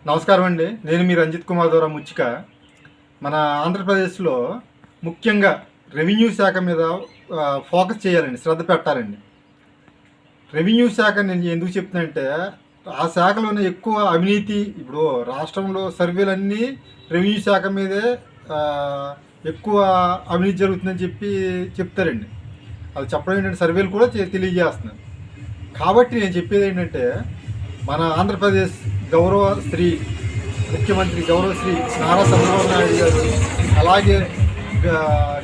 నమస్కారం అండి. నేను మీ రంజిత్ కుమార్ ద్వారా ముచ్చిక. మన ఆంధ్రప్రదేశ్లో ముఖ్యంగా రెవెన్యూ శాఖ మీద ఫోకస్ చేయాలండి, శ్రద్ధ పెట్టాలండి. రెవెన్యూ శాఖ నేను ఎందుకు చెప్తున్నానంటే, ఆ శాఖలోనే ఎక్కువ అవినీతి. ఇప్పుడు రాష్ట్రంలో సర్వేలన్నీ రెవెన్యూ శాఖ మీదే ఎక్కువ అవినీతి జరుగుతుందని చెప్తారండి. అది చెప్పడం ఏంటంటే, సర్వేలు కూడా తెలియజేస్తున్నాను. కాబట్టి నేను చెప్పేది ఏంటంటే, మన ఆంధ్రప్రదేశ్ గౌరవ శ్రీ ముఖ్యమంత్రి గౌరవశ్రీ నారా చంద్రబాబు నాయుడు గారు, అలాగే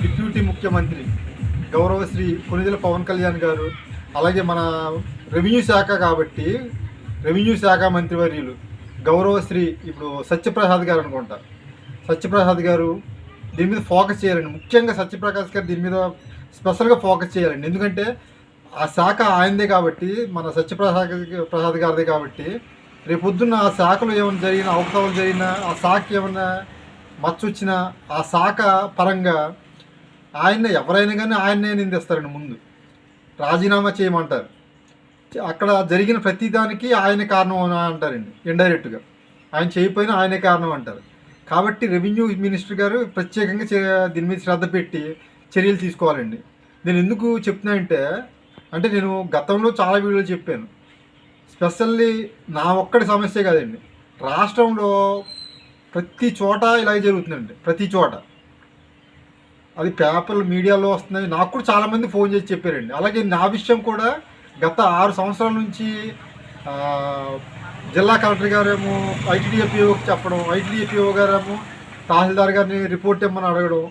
డిప్యూటీ ముఖ్యమంత్రి గౌరవశ్రీ కొణిదెల పవన్ కళ్యాణ్ గారు, అలాగే మన రెవెన్యూ శాఖ కాబట్టి రెవెన్యూ శాఖ మంత్రివర్యులు గౌరవశ్రీ ఇప్పుడు సత్యప్రసాద్ గారు అనుకుంటా, సత్యప్రసాద్ గారు దీని మీద ఫోకస్ చేయాలండి. ముఖ్యంగా సత్యప్రకాష్ గారు దీని మీద స్పెషల్గా ఫోకస్ చేయాలండి. ఎందుకంటే ఆ శాఖ ఆయనదే కాబట్టి, మన ప్రసాద్ గారిదే కాబట్టి, రేపొద్దున్న ఆ శాఖలో ఏమైనా జరిగినా, అవకతవలు జరిగినా, ఆ శాఖ ఏమైనా మచ్చ వచ్చినా ఆ శాఖ పరంగా ఎవరైనా కానీ ఆయన్నే నిందిస్తారండి. ముందు రాజీనామా చేయమంటారు. అక్కడ జరిగిన ప్రతిదానికి ఆయనే కారణం అంటారండి. ఇండైరెక్ట్గా ఆయన చేయకపోయినా ఆయనే కారణం అంటారు. కాబట్టి రెవెన్యూ మినిస్టర్ గారు ప్రత్యేకంగా దీని మీద శ్రద్ధ పెట్టి చర్యలు తీసుకోవాలండి. నేను ఎందుకు చెప్తున్నానంటే నేను గతంలో చాలా వీడియోలు చెప్పాను. స్పెషల్లీ నా ఒక్కడి సమస్య కాదండి, రాష్ట్రంలో ప్రతి చోట ఇలాగే జరుగుతుందండి. ప్రతి చోట అది పేపర్లు మీడియాలో వస్తున్నాయి. నాకు కూడా చాలామంది ఫోన్ చేసి చెప్పారండి. అలాగే నా విషయం కూడా గత 6 సంవత్సరాల నుంచి జిల్లా కలెక్టర్ గారేమో ఐటీడీఏపీఓకి చెప్పడం, ఐటీడీఏపీఓ గారేమో తహసీల్దార్ గారిని రిపోర్ట్ ఇమ్మని అడగడం,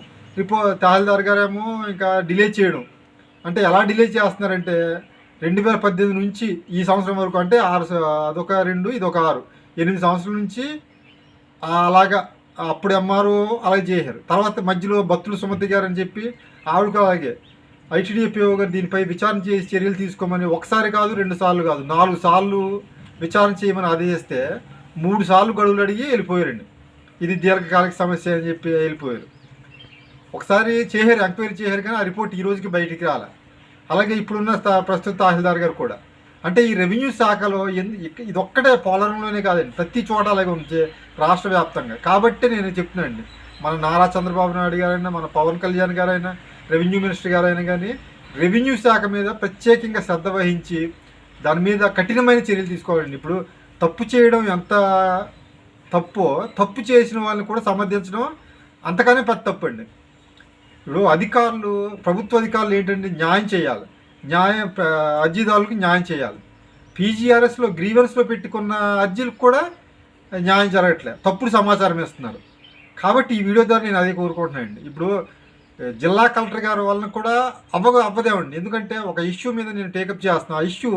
తహసీల్దార్ గారేమో ఇంకా డిలే చేయడం. అంటే ఎలా డిలే చేస్తున్నారంటే 2018 నుంచి ఈ సంవత్సరం వరకు, అంటే 6 అదొక 2 ఇదొక 6 8 సంవత్సరాల నుంచి అలాగా అప్పుడు ఎంఆర్ఓ అలాగే చేశారు. తర్వాత మధ్యలో బత్తుల సుమతి గారు అని చెప్పి ఆవిడకు అలాగే ఐటీడీఏపీఓ గారు దీనిపై విచారణ చేసి చర్యలు తీసుకోమని ఒకసారి కాదు 2 సార్లు కాదు 4 సార్లు విచారణ చేయమని ఆదేశిస్తే 3 సార్లు గడువులు అడిగి వెళ్ళిపోయారండి. ఇది దీర్ఘకాలిక సమస్య అని చెప్పి వెళ్ళిపోయారు. ఒకసారి చేశారు, ఎంక్వైరీ చేశారు, కానీ ఆ రిపోర్ట్ ఈ రోజుకి బయటికి రాలే. అలాగే ఇప్పుడున్న ప్రస్తుత తహసీల్దార్ గారు కూడా. అంటే ఈ రెవెన్యూ శాఖలో ఇదొక్కటే పోలవరంలోనే కాదండి, ప్రతి చోట అలాగే ఉంది రాష్ట్ర వ్యాప్తంగా. కాబట్టి నేను చెప్తున్నానండి, మన నారా చంద్రబాబు నాయుడు గారైనా, మన పవన్ కళ్యాణ్ గారైనా, రెవెన్యూ మినిస్టర్ గారైనా కానీ రెవెన్యూ శాఖ మీద ప్రత్యేకంగా శ్రద్ధ వహించి దాని మీద కఠినమైన చర్యలు తీసుకోవాలండి. ఇప్పుడు తప్పు చేయడం ఎంత తప్పు చేసిన వాళ్ళని కూడా సమర్థించడం అంతగానే పెద్ద తప్పు అండి. ఇప్పుడు ప్రభుత్వ అధికారులు ఏంటంటే న్యాయం చేయాలి, అర్జీదారులకు న్యాయం చేయాలి. పీజీఆర్ఎస్లో గ్రీవెన్స్లో పెట్టుకున్న అర్జీలకు కూడా న్యాయం జరగట్లేదు, తప్పుడు సమాచారం ఇస్తున్నారు. కాబట్టి ఈ వీడియో ద్వారా నేను అదే కోరుకుంటున్నానండి. ఇప్పుడు జిల్లా కలెక్టర్ గారి వలన కూడా అవ్వదేమండి. ఎందుకంటే ఒక ఇష్యూ మీద నేను టేకప్ చేస్తున్నాను. ఆ ఇష్యూ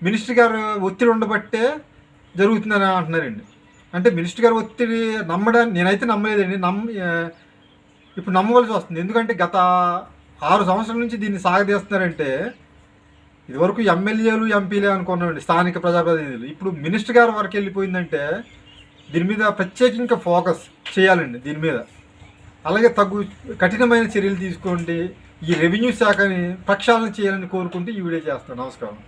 మినిస్టర్ గారు ఒత్తిడి ఉండబట్టే జరుగుతుందని అంటున్నారండి. అంటే మినిస్టర్ గారు ఒత్తిడి నమ్మడానికి నేనైతే నమ్మలేదండి. ఇప్పుడు నమ్మవలసి వస్తుంది. ఎందుకంటే గత 6 సంవత్సరాల నుంచి దీన్ని సాగదీస్తున్నారంటే, ఇదివరకు ఎమ్మెల్యేలు ఎంపీలే అనుకున్నామండి, స్థానిక ప్రజాప్రతినిధులు. ఇప్పుడు మినిస్టర్ గారి వరకు వెళ్ళిపోయిందంటే దీని మీద ప్రత్యేకంగా ఫోకస్ చేయాలండి. దీని మీద అలాగే కఠినమైన చర్యలు తీసుకోండి. ఈ రెవెన్యూ శాఖని ప్రక్షాళన చేయాలని కోరుకుంటూ ఈ వీడియో చేస్తాను. నమస్కారం.